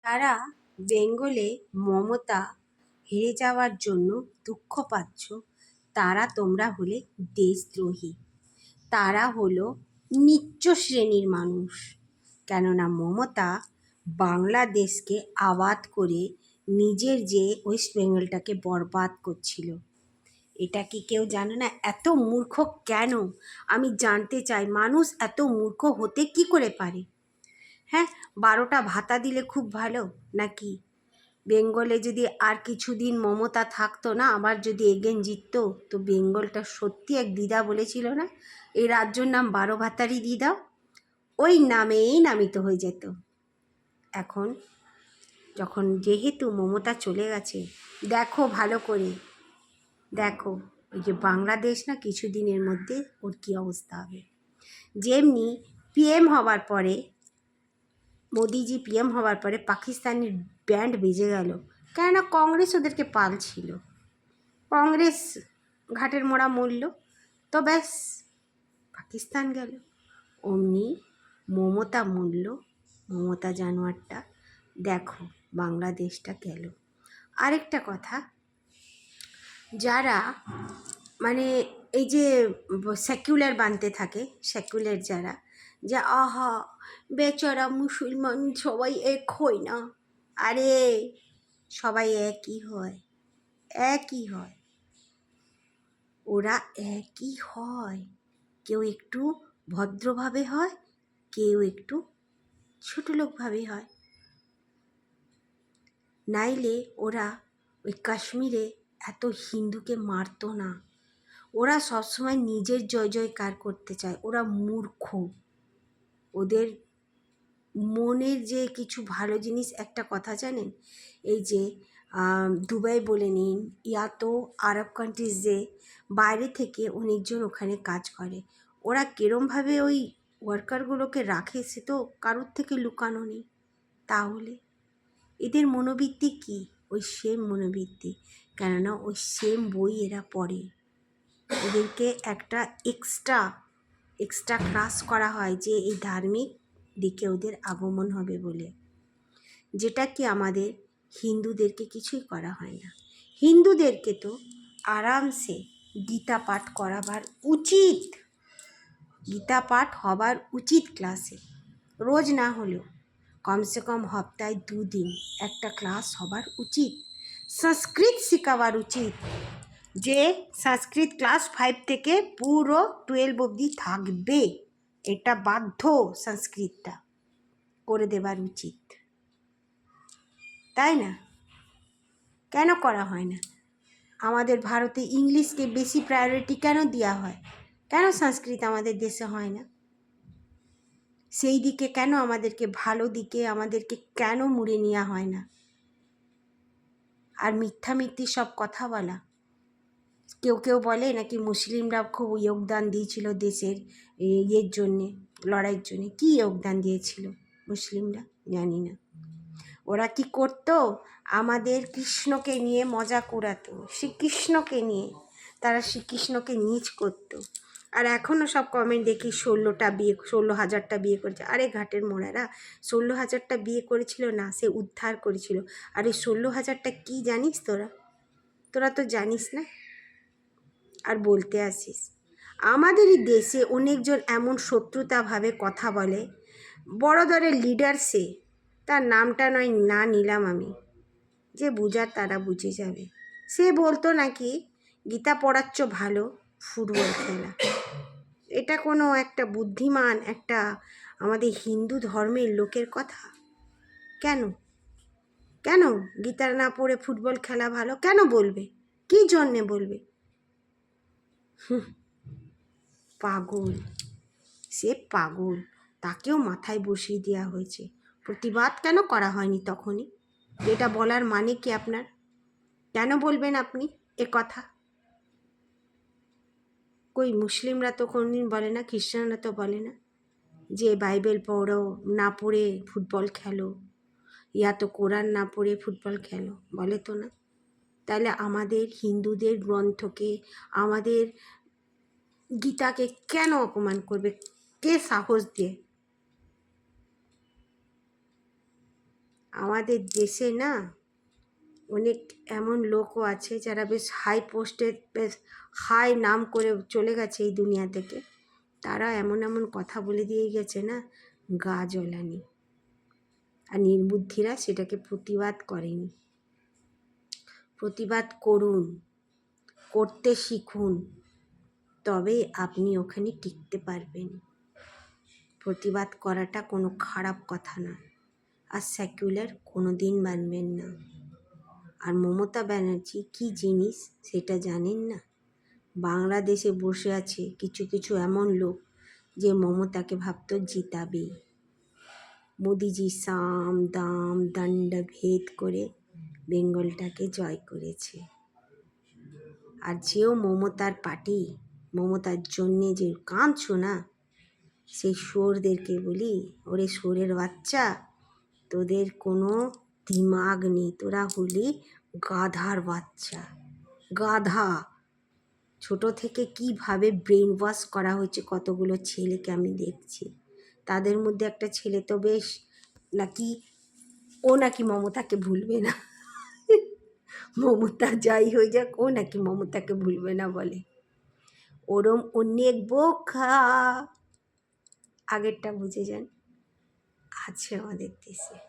যারা বেঙ্গলে মমতা হেরে যাওয়ার জন্য দুঃখ পাচ্ছ, তারা তোমরা হলে দেশদ্রোহী। তারা হলো নিচ্চ শ্রেণীর মানুষ। কেননা মমতা বাংলাদেশকে আবাদ করে নিজের যে ওয়েস্ট বেঙ্গলটাকে বরবাদ করছিল। এটা কি কেউ জানে না? এত মূর্খ কেন? আমি জানতে চাই, মানুষ এত মূর্খ হতে কি করে পারে? হ্যাঁ, 12টা ভাতা দিলে খুব ভালো নাকি? বেঙ্গলে যদি আর কিছুদিন মমতা থাকতো না, আবার যদি এগেন জিততো, তো বেঙ্গলটা সত্যি এক দিদা বলেছিল না, এই রাজ্যর নাম 12 ভাতারই দিয়ে দাও, ওই নামেই নামিত হয়ে যেত। এখন যখন যেহেতু মমতা চলে গেছে, দেখো ভালো করে দেখো, ওই যে বাংলাদেশ না কিছুদিনের মধ্যে ওর কী অবস্থা হবে। যেমনি পিএম হওয়ার পরে, মোদিজি পিএম হওয়ার পরে পাকিস্তানের ব্যান্ড বেজে গেল, কেননা কংগ্রেস ওদেরকে পালছিল। কংগ্রেস ঘাটের মোড়া মরল, তো ব্যাস পাকিস্তান গেল। অমনি মমতা মরল, মমতা জানোয়ারটা, দেখো বাংলাদেশটা গেল। আরেকটা কথা, যারা মানে এই যে সেকুলার বানতে থাকে, সেকুলার যারা, যে আহা বেচারা মুসলমান সবাই এক হয় না, আরে সবাই একই হয়, একই হয়, ওরা একই হয়। কেউ একটু ভদ্রভাবে হয়, কেউ একটু ছোটলোকভাবে হয়। নাইলে ওরা ওই কাশ্মীরে এত হিন্দুকে মারতো না। ওরা সবসময় নিজের জয় জয়কার করতে চায়, ওরা মূর্খ। ওদের মনের যে কিছু ভালো জিনিস, একটা কথা জানেন, এই যে দুবাই বলে নিন, ইয়া তো আরব কান্ট্রিজ, যে বাইরে থেকে অনেকজন ওখানে কাজ করে, ওরা কেরমভাবে ওই ওয়ার্কারগুলোকে রাখে সে তো কারোর থেকে লুকানো নেই। তাহলে এদের মনোবৃত্তি কি? ওই সেম মনোবৃত্তি, কেননা ওই সেম বই এরা পড়ে। এদেরকে একটা এক্সট্রা ক্লাস করা হয় যে এই ধার্মিক দিকে ওদের আগমন হবে বলে, যেটা কি আমাদের হিন্দুদেরকে কিছুই করা হয় না। হিন্দুদেরকে তো আরামসে গীতা পাঠ করাবার উচিত, গীতা পাঠ হবার উচিত ক্লাসে, রোজ না হলেও কমসে কম সপ্তাহে 2 দিন একটা ক্লাস হবার উচিত। সংস্কৃত শেখাবার উচিত, যে সংস্কৃত ক্লাস 5 থেকে পুরো 12 অবধি থাকবে, এটা বাধ্য, সংস্কৃতটা করে দেবার উচিত, তাই না? কেন করা হয় না? আমাদের ভারতে ইংলিশকে বেশি প্রায়োরিটি কেন দেওয়া হয়? কেন সংস্কৃত আমাদের দেশে হয় না? সেই দিকে কেন আমাদেরকে, ভালো দিকে আমাদেরকে কেন মুড়ে নেওয়া হয় না? আর মিথ্যামিথ্যি সব কথা বলা। কেউ কেউ বলে নাকি মুসলিমরা খুব যোগদান দিয়েছিল দেশের ইয়ের জন্যে, লড়াইয়ের জন্যে। কী যোগদান দিয়েছিল মুসলিমরা? জানি না। ওরা কি করতো? আমাদের কৃষ্ণকে নিয়ে মজা করাতো, শ্রীকৃষ্ণকে নিয়ে, তারা শ্রীকৃষ্ণকে নীচ করতো। আর এখনও সব কমেন্ট দেখি 16,000টা বিয়ে করেছে। আরে ঘাটের মোড়ারা, 16,000টা বিয়ে করেছিল না, সে উদ্ধার করেছিল। আর এই 16,000টা কী জানিস তোরা? তোরা তো জানিস না, আর বলতে আসিস। আমাদেরই দেশে অনেকজন এমন শত্রুতাভাবে কথা বলে, বড় দরের লিডার সে, তার নামটা নয় না নিলাম আমি, যে বুঝার তারা বুঝে যাবে। সে বলতো নাকি গীতা পড়াচ্ছ ভালো, ফুটবল খেলা। এটা কোনো একটা বুদ্ধিমান একটা আমাদের হিন্দু ধর্মের লোকের কথা? কেন কেন গীতা না পড়ে ফুটবল খেলা ভালো কেন বলবে? কী জন্যে বলবে? পাগল, সে পাগল, তাকেও মাথায় বসিয়ে দেওয়া হয়েছে। প্রতিবাদ কেন করা হয়নি তখনই? এটা বলার মানে কি আপনার? কেন বলবেন আপনি এ কথা? কই মুসলিমরা তো কোনদিন বলে না, খ্রিস্টানরা তো বলে না যে বাইবেল পড়ো, না পড়ে ফুটবল খেলো, ইয়া তো কোরআন না পড়ে ফুটবল খেলো, বলে তো না? তাহলে আমাদের হিন্দুদের গ্রন্থকে, আমাদের গীতাকে কেন অপমান করবে? কে সাহস দিয়ে? আমাদের দেশে না অনেক এমন লোকও আছে যারা বেশ হাই পোস্টে, বেশ হাই নাম করে চলে গেছে এই দুনিয়া থেকে। তারা এমন এমন কথা বলে দিয়ে গেছে না, গা জ্বলানি। আর নির্বুদ্ধিরা সেটাকে প্রতিবাদ করেনি। প্রতিবাদ করুন, করতে শিখুন, তবে আপনি ওখানে টিকতে পারবেন। প্রতিবাদ করাটা কোনো খারাপ কথা না। আর সেকুলার কোনো দিন মানবেন না। আর মমতা ব্যানার্জি কী জিনিস সেটা জানেন না? বাংলাদেশে বসে আছে কিছু কিছু এমন লোক যে মমতাকে ভাবতো জিতাবে। মোদিজি সাম দাম দণ্ড ভেদ করে বেঙ্গলটাকে জয় করেছে। আর যেও মমতার পার্টি, মমতার জন্যে যে কাঁদছো না, সেই শুয়োরদেরকে বলি, ওরে শুয়োরের বাচ্চা, তোদের কোনো দিমাগ নেই, তোরা হলি গাধার বাচ্চা, গাধা। ছোট থেকে কিভাবে ব্রেন ওয়াশ করা হয়েছে কতগুলো ছেলেকে আমি দেখছি। তাদের মধ্যে একটা ছেলে তো বেশ নাকি, ও নাকি মমতাকে ভুলবে না। মমতা যাই হয়ে যাক, ও নাকি মমতাকে ভুলবে না বলে। ওরম অনেক বোকা, আগেরটা বুঝে যান, আছে আমাদের দেশে।